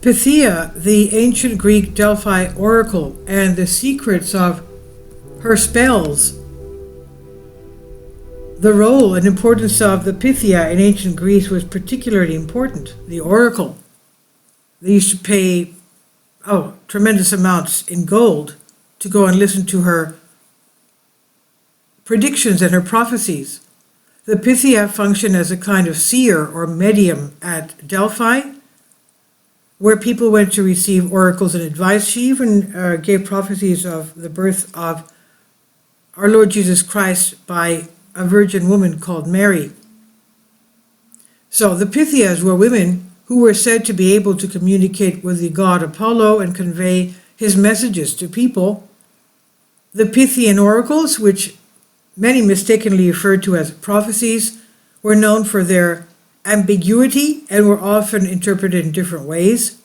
Pythia, the ancient Greek Delphi oracle, and the secrets of her spells. The role and importance of the Pythia in ancient Greece was particularly important. The oracle. They used to pay tremendous amounts in gold to go and listen to her predictions and her prophecies. The Pythia functioned as a kind of seer or medium at Delphi, where people went to receive oracles and advice. She even gave prophecies of the birth of our Lord Jesus Christ by a virgin woman called Mary. So the Pythias were women who were said to be able to communicate with the god Apollo and convey his messages to people. The Pythian oracles, which many mistakenly referred to as prophecies, were known for their ambiguity and were often interpreted in different ways.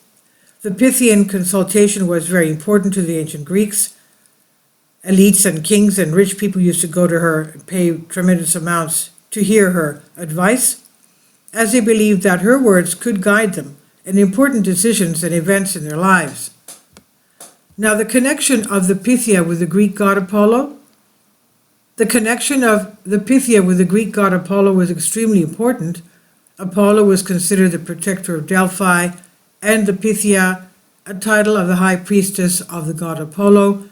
The Pythian consultation was very important to the ancient Greeks. Elites and kings and rich people used to go to her and pay tremendous amounts to hear her advice, as they believed that her words could guide them in important decisions and events in their lives. Now, the connection of the Pythia with the Greek god Apollo. The connection of the Pythia with the Greek god Apollo was extremely important. Apollo was considered the protector of Delphi, and the Pythia, a title of the high priestess of the god Apollo,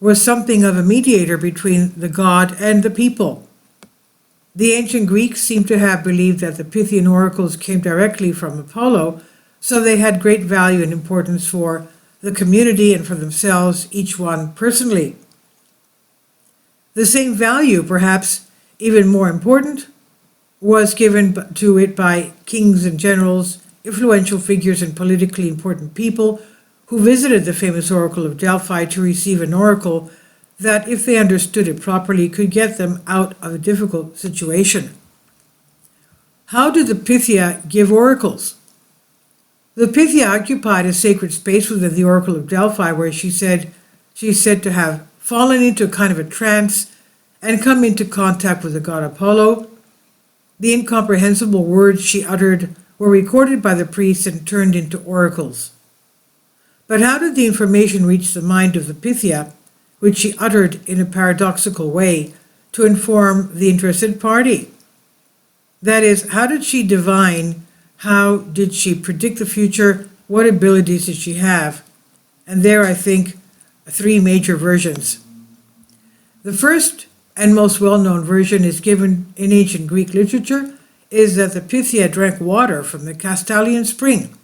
was something of a mediator between the god and the people. The ancient Greeks seem to have believed that the Pythian oracles came directly from Apollo, so they had great value and importance for the community and for themselves, each one personally. The same value, perhaps even more important, was given to it by kings and generals, influential figures and politically important people who visited the famous oracle of Delphi to receive an oracle that, if they understood it properly, could get them out of a difficult situation. How did the Pythia give oracles? The Pythia occupied a sacred space within the oracle of Delphi, where she is said to have fallen into a kind of a trance and come into contact with the god Apollo. The incomprehensible words she uttered were recorded by the priests and turned into oracles. But how did the information reach the mind of the Pythia, which she uttered in a paradoxical way to inform the interested party? That is, how did she divine? How did she predict the future? What abilities did she have? And there, I think, three major versions. The first and most well-known version is given in ancient Greek literature, is that the Pythia drank water from the Castalian spring,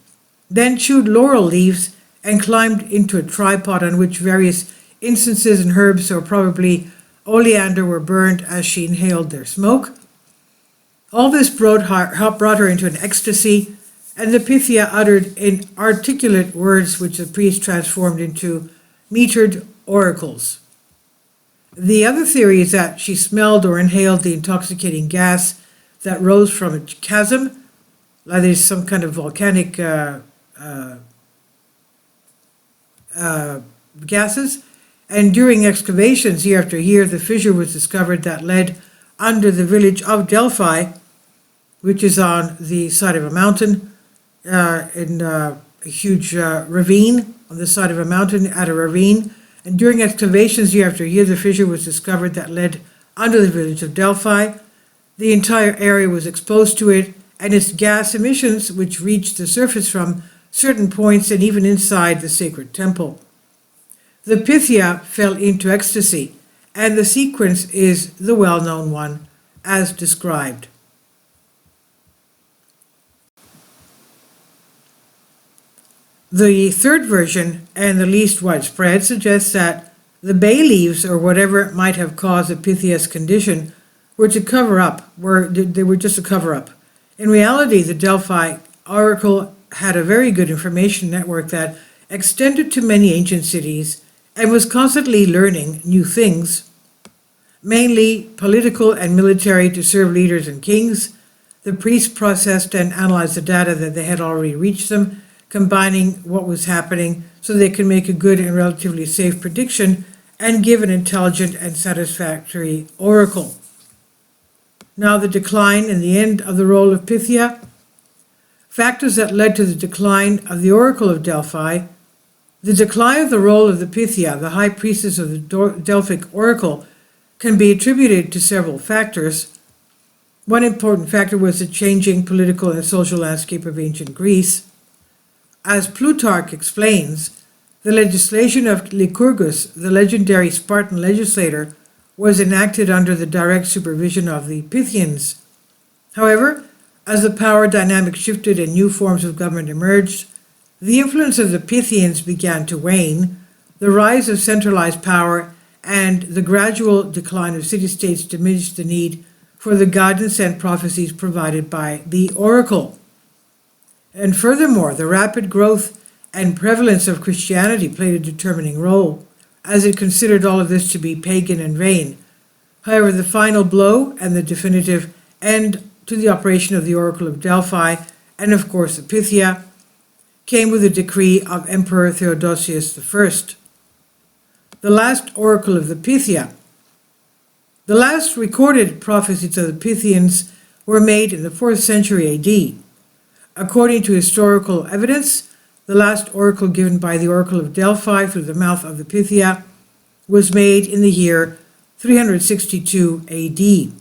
then chewed laurel leaves and climbed into a tripod on which various incenses and herbs, or probably oleander, were burned as she inhaled their smoke. All this brought her into an ecstasy, and the Pythia uttered inarticulate words which the priest transformed into metered oracles. The other theory is that she smelled or inhaled the intoxicating gas that rose from a chasm, like there's some kind of volcanic gases, and during excavations year after year, the fissure was discovered that led under the village of Delphi, which is on the side of a mountain, in a huge ravine, on the side of a mountain at a ravine. And during excavations year after year, the fissure was discovered that led under the village of Delphi. The entire area was exposed to it, and its gas emissions, which reached the surface from certain points and even inside the sacred temple. The Pythia fell into ecstasy, and the sequence is the well-known one, as described. The third version, and the least widespread, suggests that the bay leaves, or whatever might have caused the Pythia's condition, were just a cover-up. In reality, the Delphi oracle had a very good information network that extended to many ancient cities and was constantly learning new things, mainly political and military, to serve leaders and kings. The priests processed and analyzed the data that they had already reached them, combining what was happening so they could make a good and relatively safe prediction and give an intelligent and satisfactory oracle. Now, the decline and the end of the role of Pythia. factors that led to the decline of the Oracle of Delphi. The decline of the role of the Pythia, the high priestess of the Delphic oracle, can be attributed to several factors. One important factor was the changing political and social landscape of ancient Greece. As Plutarch explains, the legislation of Lycurgus, the legendary Spartan legislator, was enacted under the direct supervision of the Pythians. However, as the power dynamic shifted and new forms of government emerged, the influence of the Pythians began to wane. The rise of centralized power and the gradual decline of city-states diminished the need for the guidance and prophecies provided by the oracle. And furthermore, the rapid growth and prevalence of Christianity played a determining role, as it considered all of this to be pagan and vain. However, the final blow and the definitive end to the operation of the Oracle of Delphi, and of course the Pythia, came with the decree of Emperor Theodosius I. The last Oracle of the Pythia. The last recorded prophecies of the Pythians were made in the 4th century AD. According to historical evidence, the last oracle given by the Oracle of Delphi through the mouth of the Pythia was made in the year 362 AD.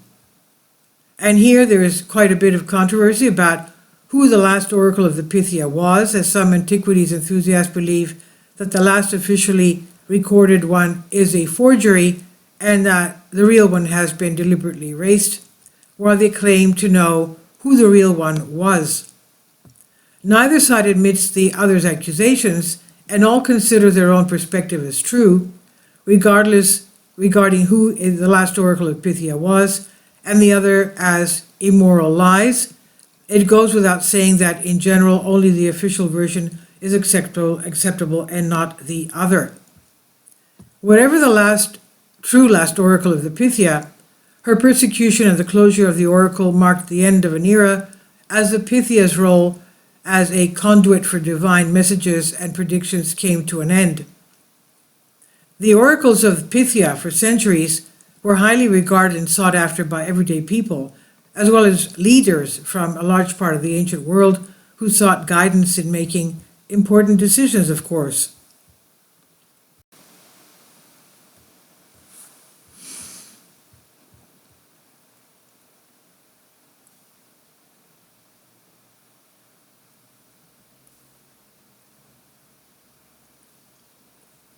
And here there is quite a bit of controversy about who the last oracle of the Pythia was, as some antiquities enthusiasts believe that the last officially recorded one is a forgery and that the real one has been deliberately erased, while they claim to know who the real one was. Neither side admits the other's accusations, and all consider their own perspective as true, regarding who the last oracle of Pythia was, and the other as immoral lies. It goes without saying that in general only the official version is acceptable and not the other. Whatever the true last oracle of the Pythia, her persecution and the closure of the oracle marked the end of an era, as the Pythia's role as a conduit for divine messages and predictions came to an end. The oracles of Pythia for centuries were highly regarded and sought after by everyday people, as well as leaders from a large part of the ancient world who sought guidance in making important decisions, of course.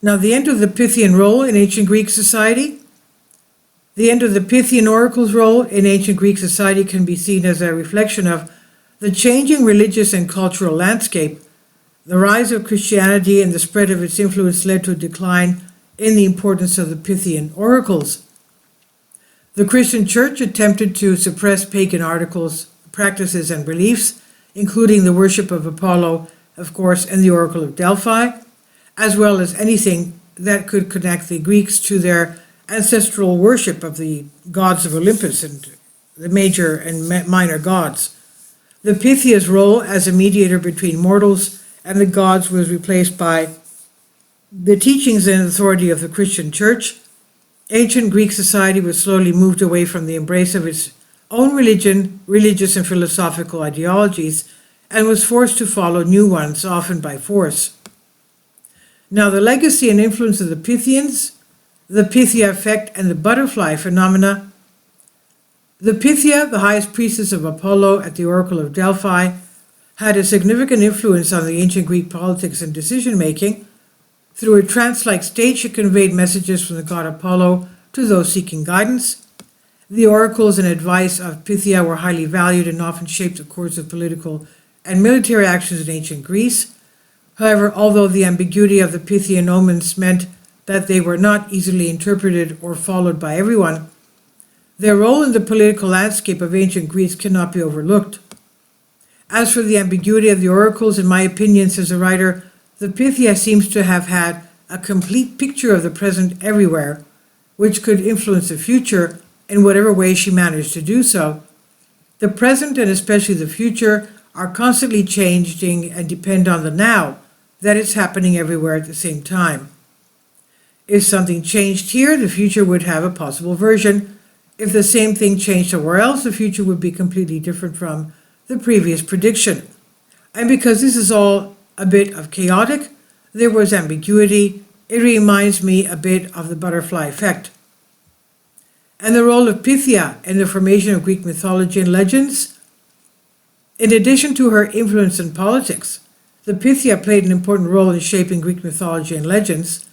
Now, the end of the Pythian role in ancient Greek society. The end of the Pythian oracle's role in ancient Greek society can be seen as a reflection of the changing religious and cultural landscape. The rise of Christianity and the spread of its influence led to a decline in the importance of the Pythian oracles. The Christian Church attempted to suppress pagan practices, and beliefs, including the worship of Apollo, of course, and the Oracle of Delphi, as well as anything that could connect the Greeks to their ancestral worship of the gods of Olympus and the major and minor gods. The Pythia's role as a mediator between mortals and the gods was replaced by the teachings and authority of the Christian Church. Ancient Greek society was slowly moved away from the embrace of its own religious and philosophical ideologies, and was forced to follow new ones, often by force. Now, the legacy and influence of the Pythians, the Pythia effect, and the butterfly phenomena. The Pythia, the highest priestess of Apollo at the Oracle of Delphi, had a significant influence on the ancient Greek politics and decision-making. Through a trance-like state, she conveyed messages from the god Apollo to those seeking guidance. The oracles and advice of Pythia were highly valued and often shaped the course of political and military actions in ancient Greece. However, although the ambiguity of the Pythian omens meant that they were not easily interpreted or followed by everyone, their role in the political landscape of ancient Greece cannot be overlooked. As for the ambiguity of the oracles, in my opinion, says the writer, the Pythia seems to have had a complete picture of the present everywhere, which could influence the future in whatever way she managed to do so. The present, and especially the future, are constantly changing and depend on the now, that is happening everywhere at the same time. If something changed here, the future would have a possible version. If the same thing changed somewhere else, the future would be completely different from the previous prediction. And because this is all a bit of chaotic, there was ambiguity. It reminds me a bit of the butterfly effect. And the role of Pythia in the formation of Greek mythology and legends. In addition to her influence in politics, the Pythia played an important role in shaping Greek mythology and legends.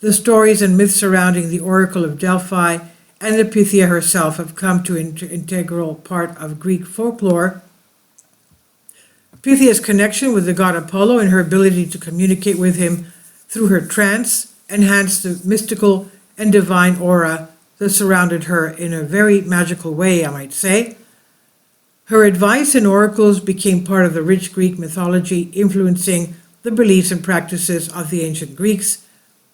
The stories and myths surrounding the Oracle of Delphi and the Pythia herself have come to an integral part of Greek folklore. Pythia's connection with the god Apollo and her ability to communicate with him through her trance enhanced the mystical and divine aura that surrounded her in a very magical way, I might say. Her advice and oracles became part of the rich Greek mythology, influencing the beliefs and practices of the ancient Greeks,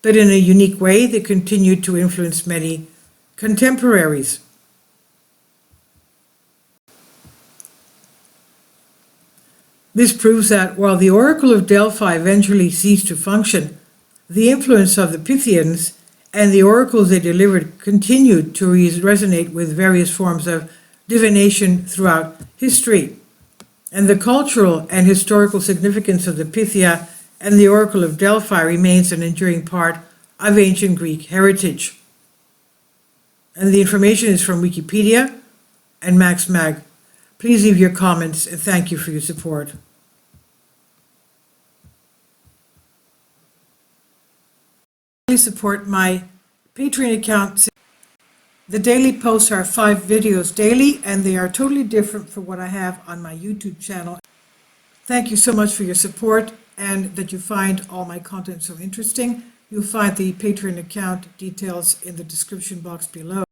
but in a unique way they continued to influence many contemporaries. This proves that while the Oracle of Delphi eventually ceased to function, the influence of the Pythians and the oracles they delivered continued to resonate with various forms of divination throughout history. And the cultural and historical significance of the Pythia and the Oracle of Delphi remains an enduring part of ancient Greek heritage. And the information is from Wikipedia and MaxMag. Please leave your comments and thank you for your support. Please support my Patreon account. The daily posts are 5 videos daily, and they are totally different from what I have on my YouTube channel. Thank you so much for your support and that you find all my content so interesting. You'll find the Patreon account details in the description box below.